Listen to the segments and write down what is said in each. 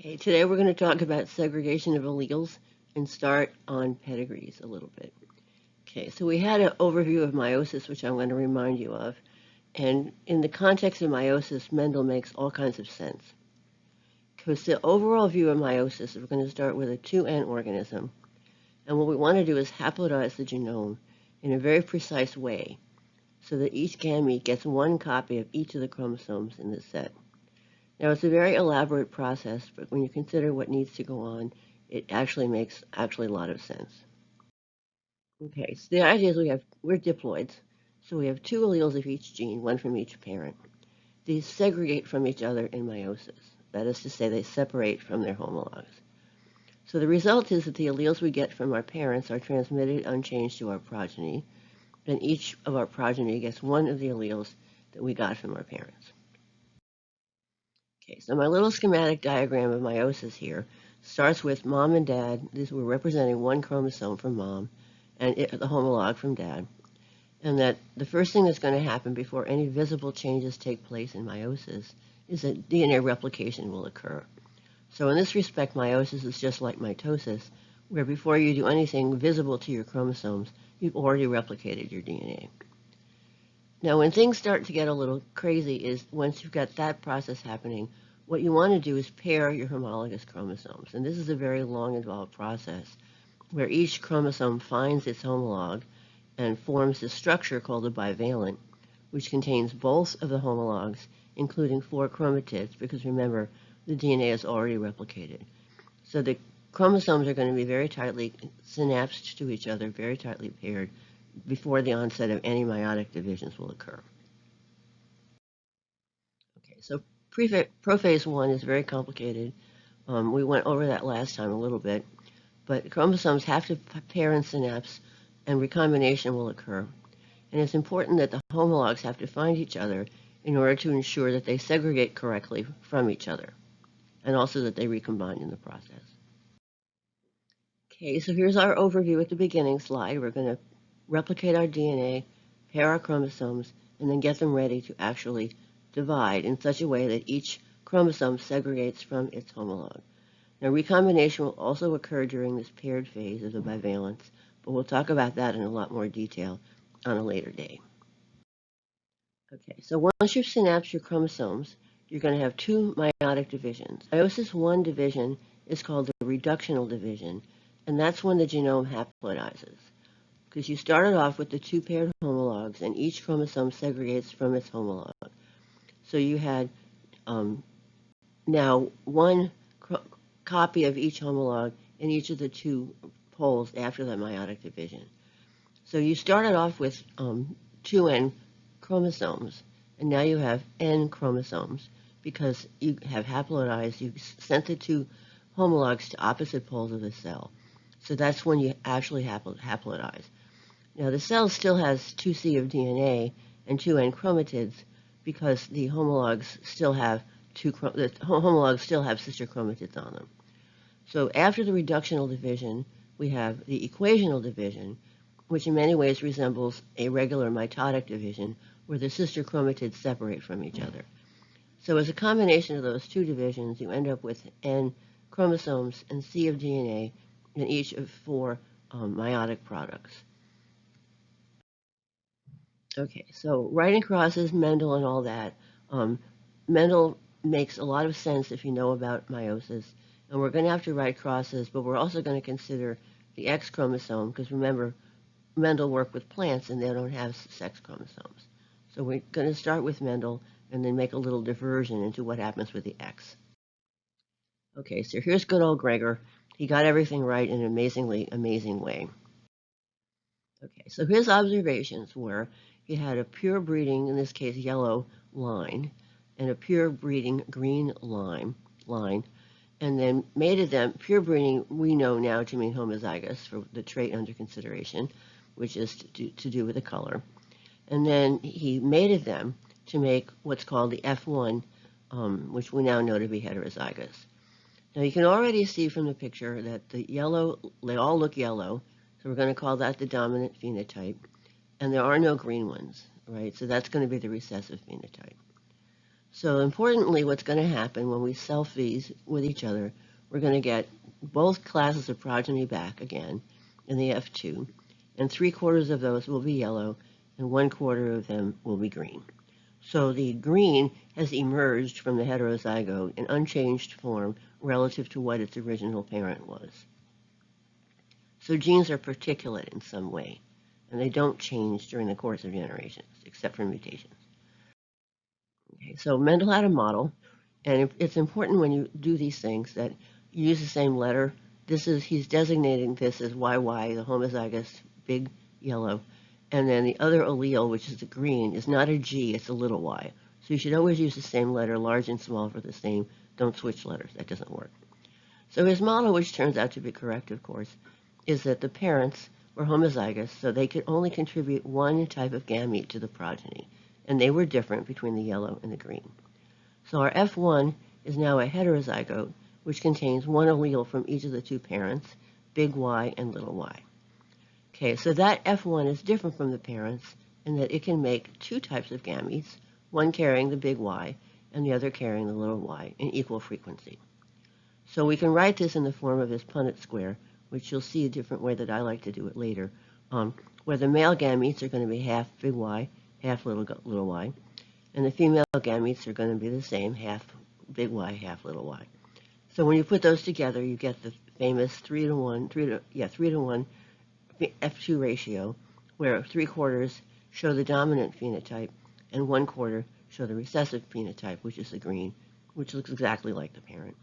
Okay, today we're going to talk about segregation of alleles and start on pedigrees a little bit. Okay, so we had an overview of meiosis, which I'm going to remind you of. And in the context of meiosis, Mendel makes all kinds of sense. Because the overall view of meiosis, we're going to start with a 2N organism. And what we want to do is haplodize the genome in a very precise way so that each gamete gets one copy of each of the chromosomes in this set. Now, it's a very elaborate process, but when you consider what needs to go on, it actually makes a lot of sense. Okay, so the idea is we're diploids, so we have two alleles of each gene, one from each parent. These segregate from each other in meiosis. That is to say, they separate from their homologs. So the result is that the alleles we get from our parents are transmitted unchanged to our progeny, and each of our progeny gets one of the alleles that we got from our parents. Okay, so my little schematic diagram of meiosis here starts with mom and dad. We're representing one chromosome from mom and the homolog from dad. And that the first thing that's going to happen before any visible changes take place in meiosis is that DNA replication will occur. So in this respect, meiosis is just like mitosis, where before you do anything visible to your chromosomes, you've already replicated your DNA. Now, when things start to get a little crazy is once you've got that process happening, what you want to do is pair your homologous chromosomes. And this is a very long, involved process where each chromosome finds its homolog and forms this structure called a bivalent, which contains both of the homologs, including 4 chromatids, because remember, the DNA is already replicated. So the chromosomes are going to be very tightly synapsed to each other, very tightly paired, before the onset of any meiotic divisions will occur. Okay, so prophase 1 is very complicated. We went over that last time a little bit, but chromosomes have to pair and synapse, and recombination will occur. And it's important that the homologs have to find each other in order to ensure that they segregate correctly from each other, and also that they recombine in the process. Okay, so here's our overview at the beginning slide. We're going to replicate our DNA, pair our chromosomes, and then get them ready to actually divide in such a way that each chromosome segregates from its homolog. Now, recombination will also occur during this paired phase of the bivalence, but we'll talk about that in a lot more detail on a later day. Okay, so once you've synapsed your chromosomes, you're going to have 2 meiotic divisions. Meiosis 1 division is called the reductional division, and that's when the genome haplodizes. Because you started off with the 2 paired homologs, and each chromosome segregates from its homolog. So you had now one copy of each homolog in each of the 2 poles after the meiotic division. So you started off with 2N chromosomes, and now you have N chromosomes because you have haplodized, you sent the 2 homologs to opposite poles of the cell. So that's when you actually haplodize. Now the cell still has 2C of DNA and 2N chromatids because the homologs still have sister chromatids on them. So after the reductional division, we have the equational division, which in many ways resembles a regular mitotic division where the sister chromatids separate from each other. So as a combination of those 2 divisions, you end up with N chromosomes and C of DNA in each of 4 meiotic products. Okay, so writing crosses, Mendel and all that. Mendel makes a lot of sense if you know about meiosis, and we're going to have to write crosses, but we're also going to consider the X chromosome, because remember, Mendel worked with plants and they don't have sex chromosomes. So we're going to start with Mendel and then make a little diversion into what happens with the X. Okay, so here's good old Gregor. He got everything right in an amazing way. Okay, so his observations were he had a pure breeding, in this case yellow, line, and a pure breeding green line, and then mated them. Pure breeding we know now to mean homozygous for the trait under consideration, which is to do with the color. And then he mated them to make what's called the F1, which we now know to be heterozygous. Now you can already see from the picture that the yellow, they all look yellow, so we're going to call that the dominant phenotype. And there are no green ones, right? So that's going to be the recessive phenotype. So importantly, what's going to happen when we self these with each other, we're going to get both classes of progeny back again in the F2, and 3/4 of those will be yellow, and 1/4 of them will be green. So the green has emerged from the heterozygote in unchanged form relative to what its original parent was. So genes are particulate in some way, and they don't change during the course of generations, except for mutations. Okay, so Mendel had a model, and it's important when you do these things that you use the same letter. He's designating this as YY, the homozygous big yellow, and then the other allele, which is the green, is not a G, it's a little y. So you should always use the same letter, large and small for the same. Don't switch letters, that doesn't work. So his model, which turns out to be correct, of course, is that the parents were homozygous, so they could only contribute one type of gamete to the progeny, and they were different between the yellow and the green. So our F1 is now a heterozygote, which contains one allele from each of the two parents, big Y and little y. Okay, so that F1 is different from the parents in that it can make two types of gametes, one carrying the big Y and the other carrying the little y in equal frequency. So we can write this in the form of this Punnett square, which you'll see a different way that I like to do it later, where the male gametes are going to be half big Y, half little y, and the female gametes are going to be the same, half big Y, half little y. So when you put those together, you get the famous 3:1 F2 ratio, where 3/4 show the dominant phenotype and 1/4 show the recessive phenotype, which is the green, which looks exactly like the parent.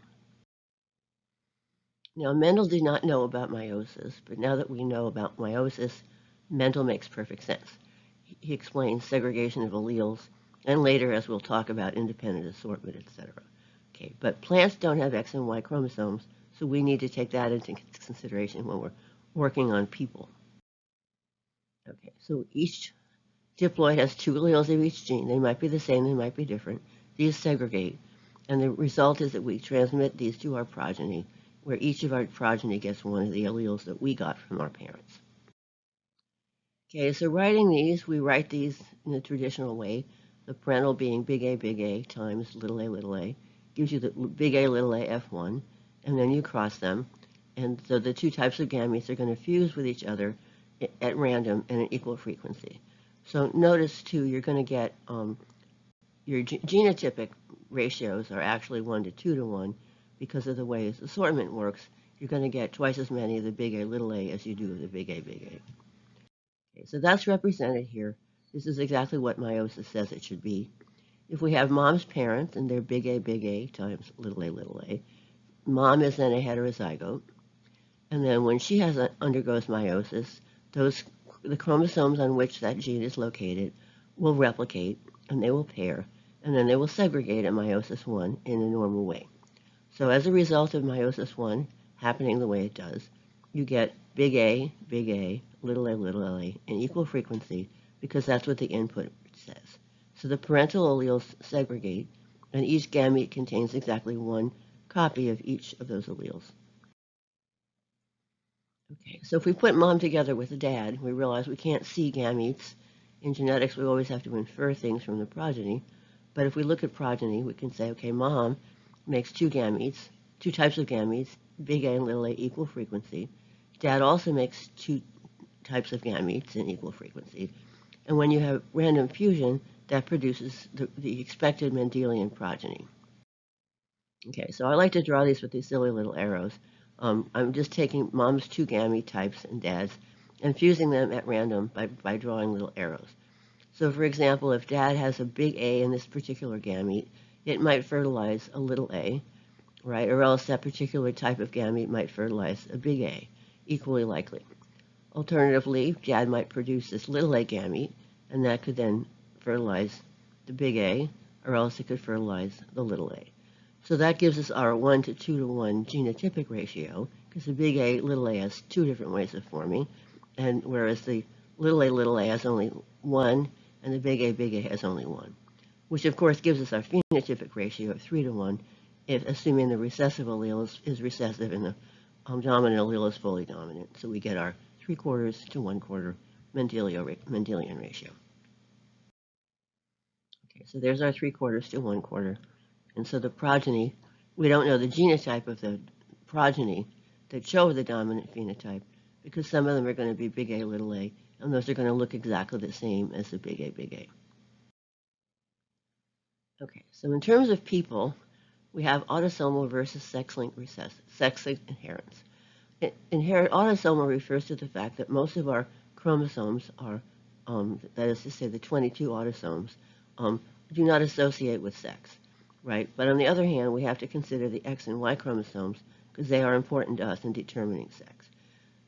Now, Mendel did not know about meiosis, but now that we know about meiosis, Mendel makes perfect sense. He explains segregation of alleles, and later, as we'll talk about, independent assortment, etc. Okay, but plants don't have X and Y chromosomes, so we need to take that into consideration when we're working on people. Okay, so each diploid has two alleles of each gene. They might be the same, they might be different. These segregate, and the result is that we transmit these to our progeny, where each of our progeny gets one of the alleles that we got from our parents. Okay, so writing these, we write these in the traditional way, the parental being big A times little a, gives you the big A little a F1, and then you cross them, and so the two types of gametes are going to fuse with each other at random and at equal frequency. So notice, too, you're going to get your genotypic ratios are actually 1 to 2 to 1 because of the way this assortment works. You're going to get twice as many of the big A little a as you do of the big A. Okay, so that's represented here. This is exactly what meiosis says it should be. If we have mom's parents and they're big A times little a, mom is then a heterozygote. And then when she undergoes meiosis, the chromosomes on which that gene is located will replicate, and they will pair, and then they will segregate at meiosis 1 in a normal way. So as a result of meiosis 1 happening the way it does, you get big A, little a in equal frequency because that's what the input says. So the parental alleles segregate, and each gamete contains exactly one copy of each of those alleles. Okay, so if we put mom together with dad, we realize we can't see gametes. In genetics, we always have to infer things from the progeny. But if we look at progeny, we can say, okay, mom makes two types of gametes, big A and little a, equal frequency. Dad also makes two types of gametes in equal frequency. And when you have random fusion, that produces the expected Mendelian progeny. Okay, so I like to draw these with these silly little arrows. I'm just taking mom's two gamete types and dad's and fusing them at random by drawing little arrows. So for example, if dad has a big A in this particular gamete, it might fertilize a little a, right? Or else that particular type of gamete might fertilize a big A, equally likely. Alternatively, dad might produce this little a gamete, and that could then fertilize the big A, or else it could fertilize the little a. So that gives us our 1 to 2 to 1 genotypic ratio, because the big A, little a has two different ways of forming, and whereas the little a has only one, and the big A has only one, which of course gives us our phenotypic ratio of 3 to 1, if assuming the recessive allele is recessive and the dominant allele is fully dominant. So we get our 3/4 to 1/4 Mendelian ratio. Okay, so there's our 3/4 to 1/4. And so the progeny, we don't know the genotype of the progeny that show the dominant phenotype because some of them are going to be big A, little a, and those are going to look exactly the same as the big A, big A. Okay, so in terms of people, we have autosomal versus sex-linked inheritance. Autosomal refers to the fact that most of our chromosomes are, that is to say, the 22 autosomes, um, do not associate with sex, right? But on the other hand, we have to consider the X and Y chromosomes because they are important to us in determining sex.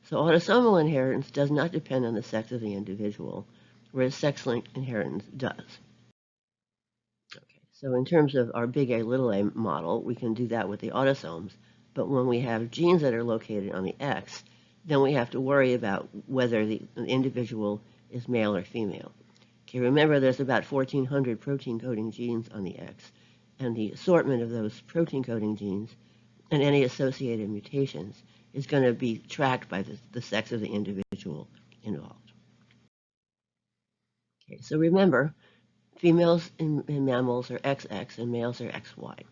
So autosomal inheritance does not depend on the sex of the individual, whereas sex-linked inheritance does. Okay, so in terms of our big A, little a model, we can do that with the autosomes. But when we have genes that are located on the X, then we have to worry about whether the individual is male or female. Okay, remember there's about 1,400 protein coding genes on the X, and the assortment of those protein coding genes and any associated mutations is going to be tracked by the sex of the individual involved. Okay, so remember, females in mammals are XX and males are XY.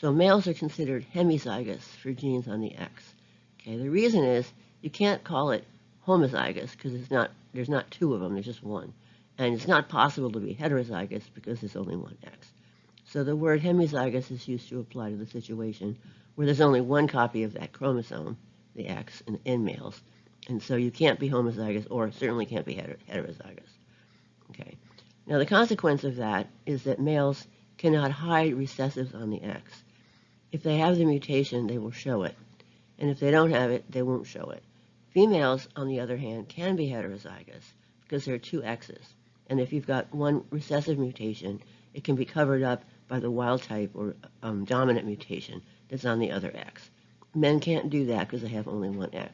So males are considered hemizygous for genes on the X. Okay, the reason is you can't call it homozygous because there's not two of them, there's just one. And it's not possible to be heterozygous because there's only one X. So the word hemizygous is used to apply to the situation where there's only one copy of that chromosome, the X, in males. And so you can't be homozygous or certainly can't be heterozygous. Okay. Now the consequence of that is that males cannot hide recessives on the X. If they have the mutation, they will show it. And if they don't have it, they won't show it. Females, on the other hand, can be heterozygous because there are two X's. And if you've got one recessive mutation, it can be covered up by the wild type or dominant mutation that's on the other X. Men can't do that because they have only one X.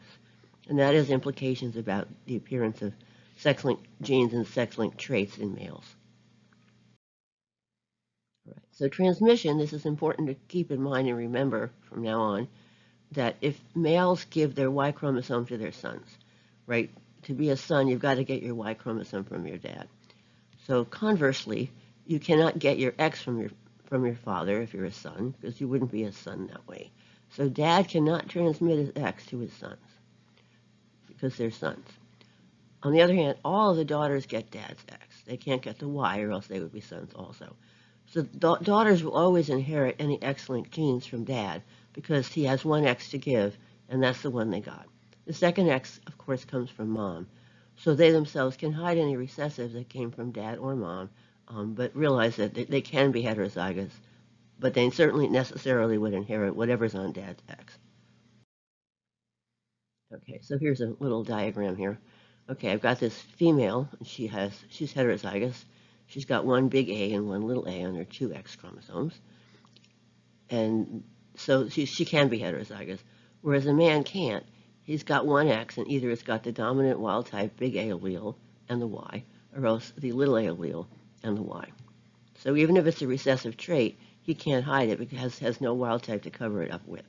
And that has implications about the appearance of sex-linked genes and sex-linked traits in males. Right. So transmission, this is important to keep in mind and remember from now on, that if males give their Y chromosome to their sons, right, to be a son, you've got to get your Y chromosome from your dad. So conversely, you cannot get your X from your father if you're a son, because you wouldn't be a son that way. So dad cannot transmit his X to his sons because they're sons. On the other hand, all of the daughters get dad's X. They can't get the Y or else they would be sons also. So daughters will always inherit any X-linked genes from dad because he has one X to give, and that's the one they got. The second X, of course, comes from mom. So they themselves can hide any recessives that came from dad or mom, but realize that they can be heterozygous, but they certainly necessarily would inherit whatever's on dad's X. Okay, so here's a little diagram here. Okay, I've got this female, and she's heterozygous. She's got one big A and one little a on her two X chromosomes. And so she can be heterozygous, whereas a man can't. He's got one X, and either it's got the dominant wild type big A allele and the Y, or else the little a allele and the Y. So even if it's a recessive trait, he can't hide it because it has no wild type to cover it up with.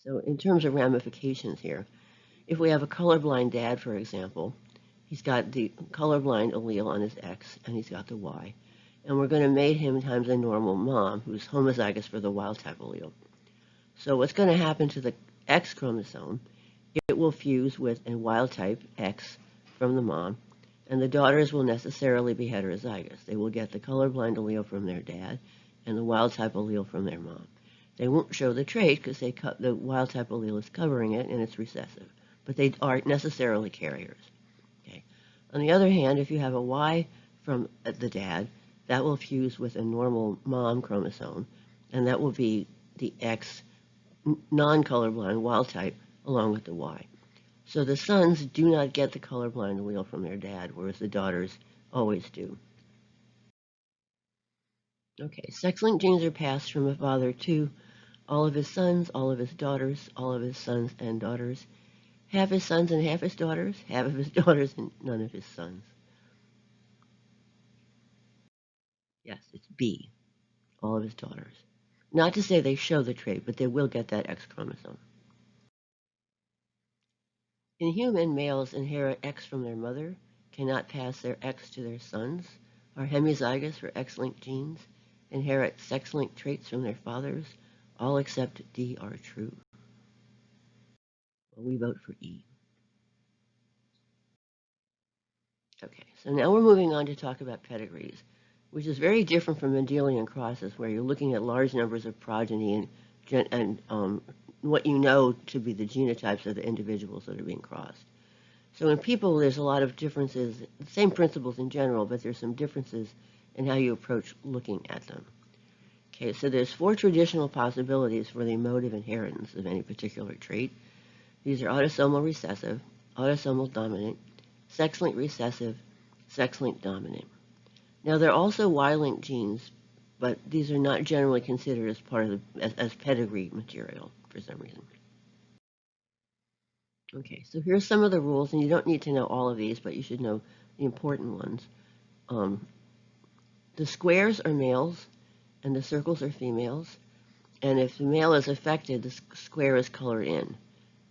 So in terms of ramifications here, if we have a colorblind dad, for example, he's got the colorblind allele on his X, and he's got the Y. And we're going to mate him times a normal mom who's homozygous for the wild type allele. So what's going to happen to the X chromosome, it will fuse with a wild type X from the mom, and the daughters will necessarily be heterozygous. They will get the colorblind allele from their dad and the wild type allele from their mom. They won't show the trait because the wild type allele is covering it and it's recessive, but they aren't necessarily carriers. Okay. On the other hand, if you have a Y from the dad, that will fuse with a normal mom chromosome, and that will be the X non-colorblind wild type along with the Y. So the sons do not get the colorblind allele from their dad, whereas the daughters always do. Okay, sex-linked genes are passed from a father to all of his sons, all of his daughters, all of his sons and daughters, half his sons and half his daughters, half of his daughters and none of his sons. Yes, it's B, all of his daughters. Not to say they show the trait, but they will get that X chromosome. In human, males inherit X from their mother, cannot pass their X to their sons, are hemizygous for X-linked genes, inherit sex-linked traits from their fathers, all except D are true. Well, we vote for E. Okay, so now we're moving on to talk about pedigrees, which is very different from Mendelian crosses, where you're looking at large numbers of progeny and what you know to be the genotypes of the individuals that are being crossed. So in people, there's a lot of differences, same principles in general, but there's some differences in how you approach looking at them. Okay, so there's 4 traditional possibilities for the mode of inheritance of any particular trait. These are autosomal recessive, autosomal dominant, sex-linked recessive, sex-linked dominant. Now, there are also Y-linked genes, but these are not generally considered as part of as pedigree material for some reason. Okay, so here's some of the rules, and you don't need to know all of these, but you should know the important ones. The squares are males, and the circles are females, and if the male is affected, the square is colored in,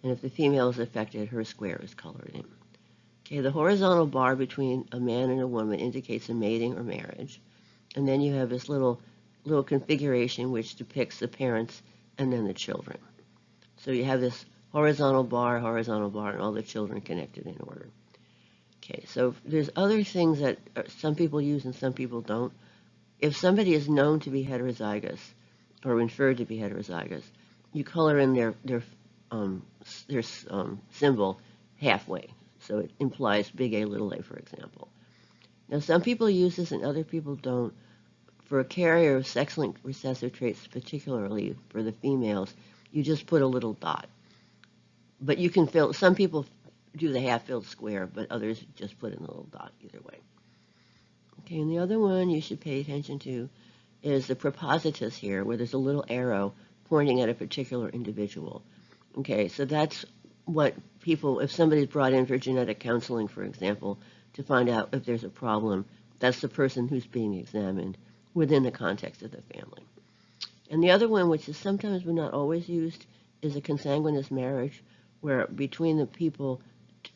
and if the female is affected, her square is colored in. Okay, the horizontal bar between a man and a woman indicates a mating or marriage, and then you have this little configuration which depicts the parents and then the children. So you have this horizontal bar, and all the children connected in order. Okay, so there's other things that some people use and some people don't. If somebody is known to be heterozygous or inferred to be heterozygous, you color in their symbol halfway. So it implies big A, little a, for example. Now, some people use this and other people don't. For a carrier of sex-linked recessive traits, particularly for the females, you just put a little dot. But you can fill, some people do the half-filled square, but others just put in a little dot either way. Okay, and the other one you should pay attention to is the prepositus here, where there's a little arrow pointing at a particular individual. Okay, so that's what people, if somebody's brought in for genetic counseling, for example, to find out if there's a problem, that's the person who's being examined within the context of the family. And the other one, which is sometimes but not always used, is a consanguineous marriage, where between the people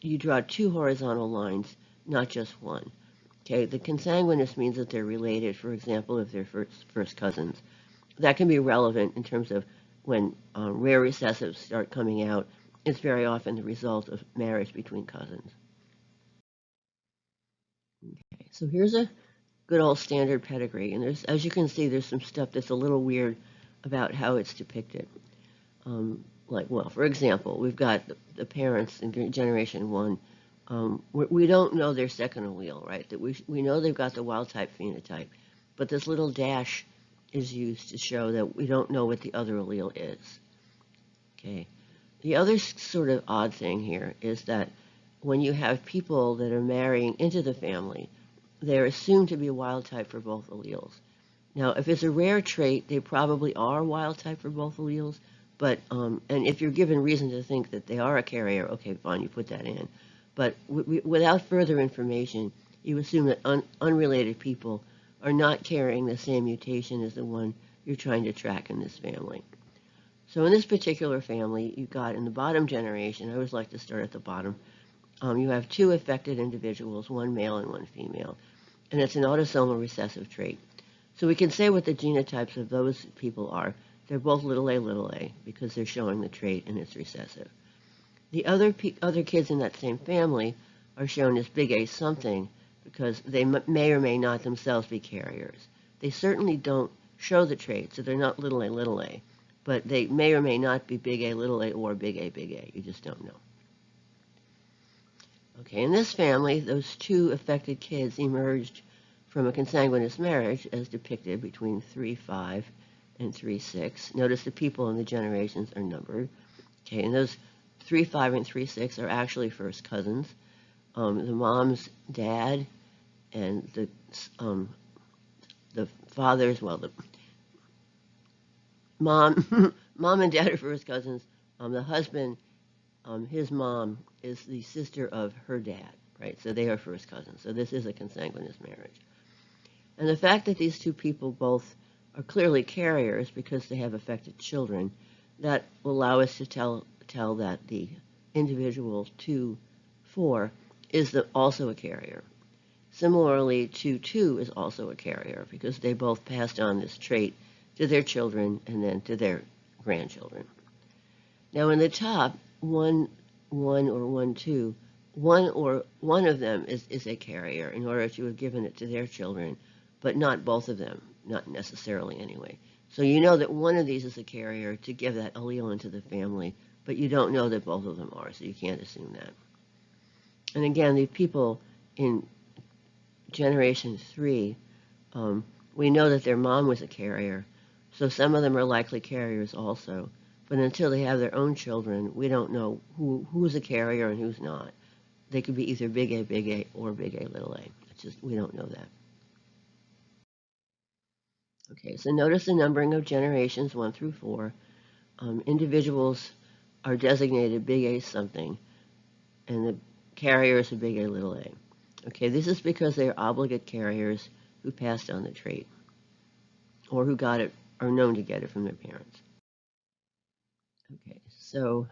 you draw 2 horizontal lines, not just one. Okay, the consanguineous means that they're related, for example, if they're first cousins. That can be relevant in terms of when rare recessives start coming out. It's very often the result of marriage between cousins. Okay, so here's a good old standard pedigree, and there's, as you can see, there's some stuff that's a little weird about how it's depicted. Like, well, for example, we've got the parents in generation 1. We don't know their second allele, right? That we know they've got the wild type phenotype, but this little dash is used to show that we don't know what the other allele is. Okay. The other sort of odd thing here is that when you have people that are marrying into the family, they're assumed to be wild type for both alleles. Now, if it's a rare trait, they probably are wild type for both alleles, but and if you're given reason to think that they are a carrier, okay, fine, you put that in. But without further information, you assume that unrelated people are not carrying the same mutation as the one you're trying to track in this family. So in this particular family, you've got in the bottom generation, I always like to start at the bottom, you have 2 affected individuals, one male and one female, and it's an autosomal recessive trait. So we can say what the genotypes of those people are. They're both little a, because they're showing the trait and it's recessive. The other kids in that same family are shown as big A something because they may or may not themselves be carriers. They certainly don't show the trait, so they're not little a, but they may or may not be big A, little a, or big A. You just don't know. Okay, in this family, those 2 affected kids emerged from a consanguineous marriage as depicted between 3-5 and 3-6. Notice the people in the generations are numbered. Okay, and those 3-5 and 3-6 are actually first cousins. The mom's dad and the father's, well, the mom and dad are first cousins. The husband, his mom is the sister of her dad, right? So they are first cousins. So this is a consanguineous marriage. And the fact that these 2 people both are clearly carriers because they have affected children, that will allow us to tell that the individual 2-4 is also a carrier. Similarly, 2 is also a carrier because they both passed on this trait to their children and then to their grandchildren. Now in the top, 1, 1 or 1, 2, one of them is a carrier in order to have given it to their children, but not both of them, not necessarily anyway. So you know that one of these is a carrier to give that allele into the family, but you don't know that both of them are, so you can't assume that. And again, the people in generation 3, we know that their mom was a carrier, so some of them are likely carriers also. But until they have their own children, we don't know who's a carrier and who's not. They could be either big A, or big A, little a. It's just, we don't know that. Okay, so notice the numbering of generations 1 through 4. Individuals are designated big A something, and the carriers are big A, little a. Okay, this is because they are obligate carriers who passed on the trait, or who got it, are known to get it from their parents. Okay, so,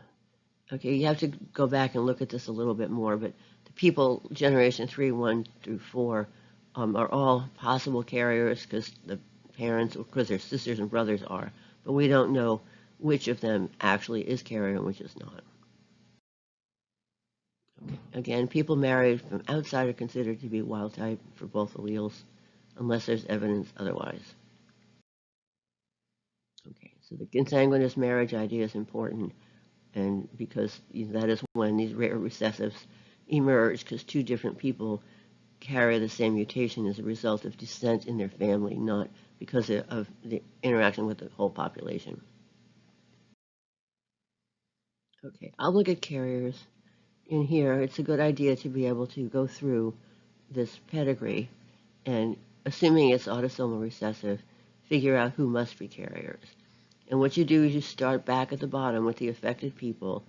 you have to go back and look at this a little bit more, but the people, generation 3, 1 through 4, are all possible carriers because the parents, because their sisters and brothers are, but we don't know which of them actually is carrier and which is not. Okay. Again, people married from outside are considered to be wild type for both alleles, unless there's evidence otherwise. Okay, so the consanguineous marriage idea is important, and because that is when these rare recessives emerge, because 2 different people carry the same mutation as a result of descent in their family, not because of the interaction with the whole population. Okay, obligate carriers. In here, it's a good idea to be able to go through this pedigree and, assuming it's autosomal recessive, figure out who must be carriers. And what you do is you start back at the bottom with the affected people,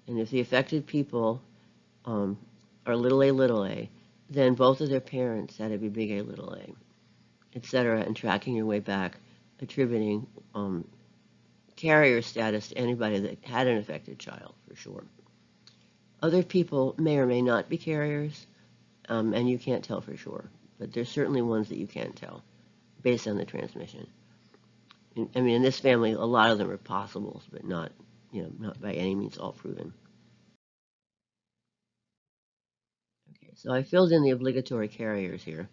and if the affected people are little a, then both of their parents had to be big A, little a, etc., and tracking your way back, attributing carrier status to anybody that had an affected child, for sure. Other people may or may not be carriers, and you can't tell for sure, but there's certainly ones that you can tell based on the transmission. I mean, in this family, a lot of them are possibles, but not by any means all proven. Okay, so I filled in the obligatory carriers here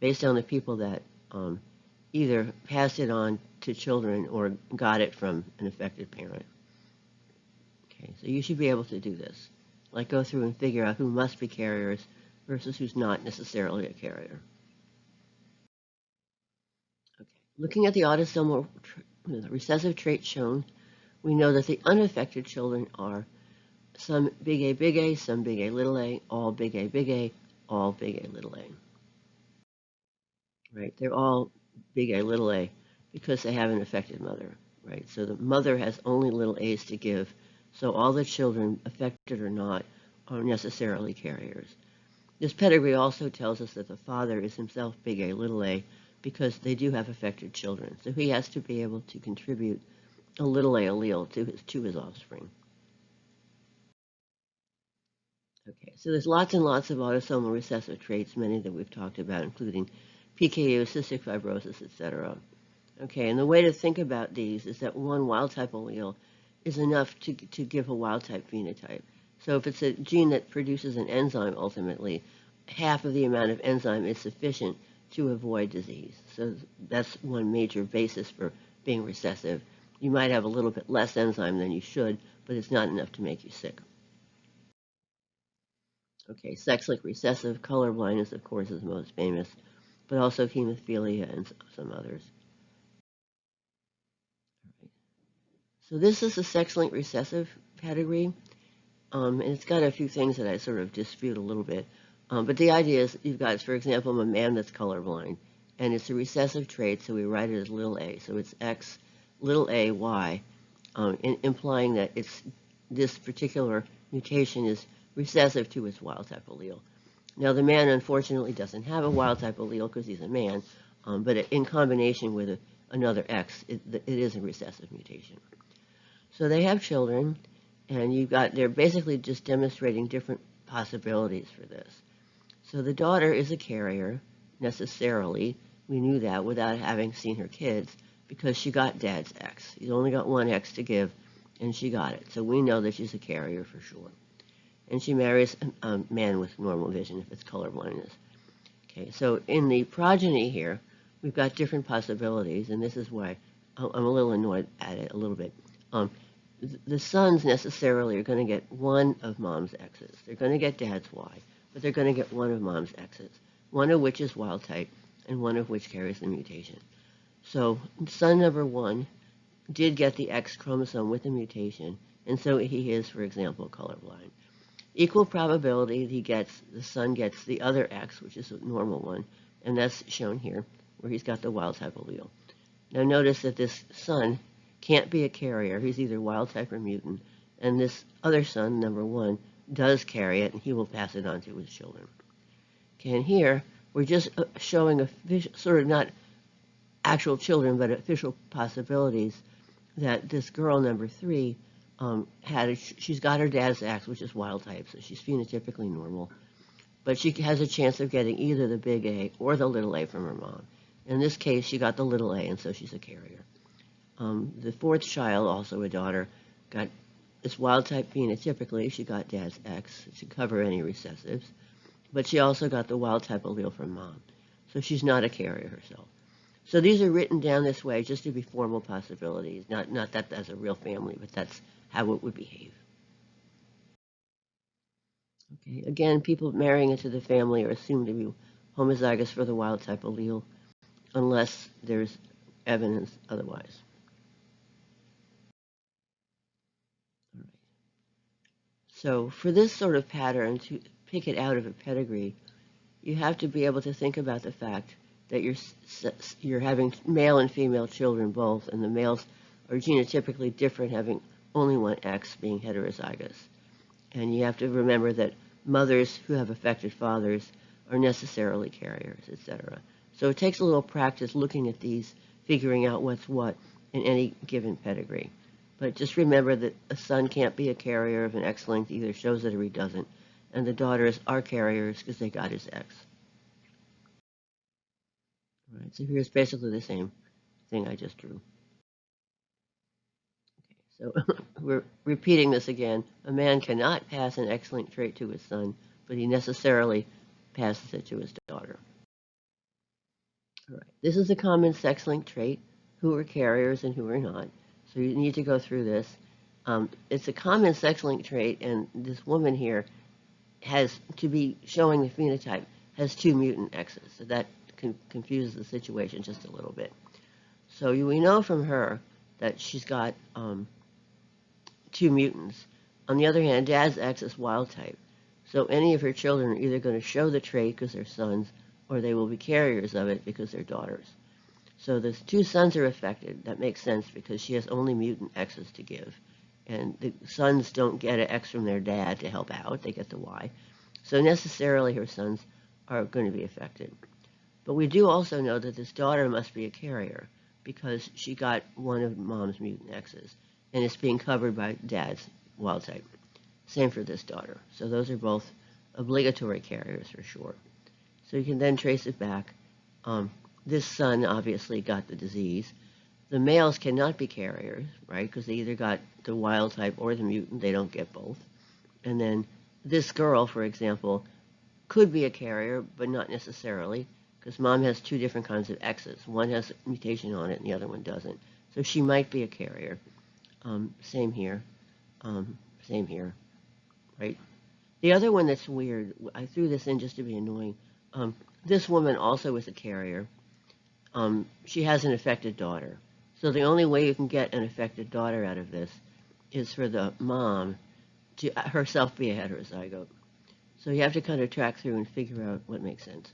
based on the people that either passed it on to children or got it from an affected parent. Okay, so you should be able to do this. Like go through and figure out who must be carriers versus who's not necessarily a carrier. Okay, looking at the autosomal recessive traits shown, we know that the unaffected children are some big A, some big A, little a, all big A, all big A, little a. Right? They're all big A, little a because they have an affected mother. Right? So the mother has only little a's to give. So all the children, affected or not, are necessarily carriers. This pedigree also tells us that the father is himself big A, little a, because they do have affected children. So he has to be able to contribute a little a allele to his offspring. Okay, so there's lots and lots of autosomal recessive traits, many that we've talked about, including PKU, cystic fibrosis, etc. Okay, and the way to think about these is that one wild-type allele is enough to give a wild-type phenotype. So if it's a gene that produces an enzyme, ultimately, half of the amount of enzyme is sufficient to avoid disease. So that's one major basis for being recessive. You might have a little bit less enzyme than you should, but it's not enough to make you sick. Okay, sex-linked recessive, color blindness, of course, is most famous, but also hemophilia and some others. So this is a sex-linked recessive pedigree, and it's got a few things that I sort of dispute a little bit. But the idea is you've got, for example, a man that's colorblind, and it's a recessive trait, so we write it as little a. So it's X, little a, Y, implying that this particular mutation is recessive to his wild-type allele. Now, the man, unfortunately, doesn't have a wild-type allele because he's a man, but in combination with another X, it is a recessive mutation. So they have children, and they're basically just demonstrating different possibilities for this. So the daughter is a carrier, necessarily. We knew that without having seen her kids, because she got dad's X. He's only got one X to give, and she got it. So we know that she's a carrier for sure. And she marries a man with normal vision if it's color blindness. Okay, so in the progeny here, we've got different possibilities, and this is why I'm a little annoyed at it a little bit. The sons necessarily are going to get one of mom's X's. They're going to get dad's Y, but they're going to get one of mom's X's, one of which is wild type, and one of which carries the mutation. So son number 1 did get the X chromosome with the mutation, and so he is, for example, colorblind. Equal probability the son gets the other X, which is a normal one, and that's shown here, where he's got the wild type allele. Now notice that this son can't be a carrier. He's either wild type or mutant, and this other son, number 1, does carry it, and he will pass it on to his children. Okay, and here we're just showing sort of not actual children, but official possibilities that this girl, number 3, she's got her dad's X, which is wild type, so she's phenotypically normal, but she has a chance of getting either the big A or the little a from her mom. In this case, she got the little a, and so she's a carrier. The 4th child, also a daughter, got this wild type phenotypically. She got dad's X to cover any recessives, but she also got the wild type allele from mom, so she's not a carrier herself. So these are written down this way just to be formal possibilities, not that that's a real family, but that's how it would behave. Okay, again, people marrying into the family are assumed to be homozygous for the wild type allele unless there's evidence otherwise. All right. So for this sort of pattern, to pick it out of a pedigree, you have to be able to think about the fact that you're having male and female children both, and the males are genotypically different, having only one X, being heterozygous. And you have to remember that mothers who have affected fathers are necessarily carriers, etc. So it takes a little practice looking at these, figuring out what's what in any given pedigree. But just remember that a son can't be a carrier of an X length, either shows it or he doesn't, and the daughters are carriers because they got his X. All right, so here's basically the same thing I just drew. So we're repeating this again. A man cannot pass an X-linked trait to his son, but he necessarily passes it to his daughter. All right. This is a common sex-linked trait, who are carriers and who are not. So you need to go through this. It's a common sex-linked trait, and this woman here has, to be showing the phenotype, has 2 mutant X's. So that confuses the situation just a little bit. So we know from her that she's got 2 mutants. On the other hand, dad's X is wild type. So any of her children are either going to show the trait because they're sons, or they will be carriers of it because they're daughters. So the 2 sons are affected. That makes sense because she has only mutant X's to give. And the sons don't get an X from their dad to help out. They get the Y. So necessarily her sons are going to be affected. But we do also know that this daughter must be a carrier because she got one of mom's mutant X's, and it's being covered by dad's wild type. Same for this daughter. So those are both obligatory carriers for sure. So you can then trace it back. This son obviously got the disease. The males cannot be carriers, right, because they either got the wild type or the mutant. They don't get both. And then this girl, for example, could be a carrier, but not necessarily, because mom has 2 different kinds of X's. One has a mutation on it, and the other one doesn't. So she might be a carrier. Same here. Same here, right? The other one that's weird, I threw this in just to be annoying. This woman also is a carrier. She has an affected daughter. So the only way you can get an affected daughter out of this is for the mom to herself be a heterozygote. So you have to kind of track through and figure out what makes sense.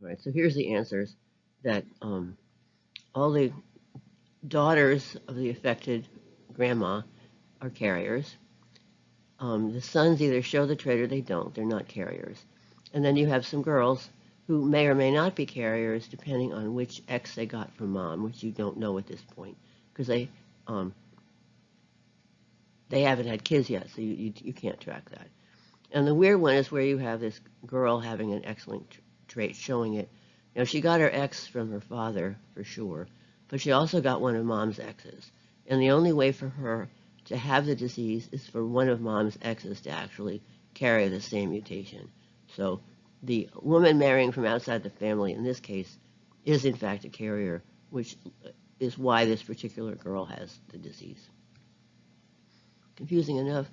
All right, so here's the answers that all the daughters of the affected grandma are carriers. The sons either show the trait or they don't. They're not carriers. And then you have some girls who may or may not be carriers depending on which X they got from mom, which you don't know at this point because they haven't had kids yet, so you can't track that. And the weird one is where you have this girl having an excellent trait showing it. She got her X from her father, for sure, but she also got one of mom's X's. And the only way for her to have the disease is for one of mom's X's to actually carry the same mutation. So the woman marrying from outside the family, in this case, is in fact a carrier, which is why this particular girl has the disease. Confusing enough.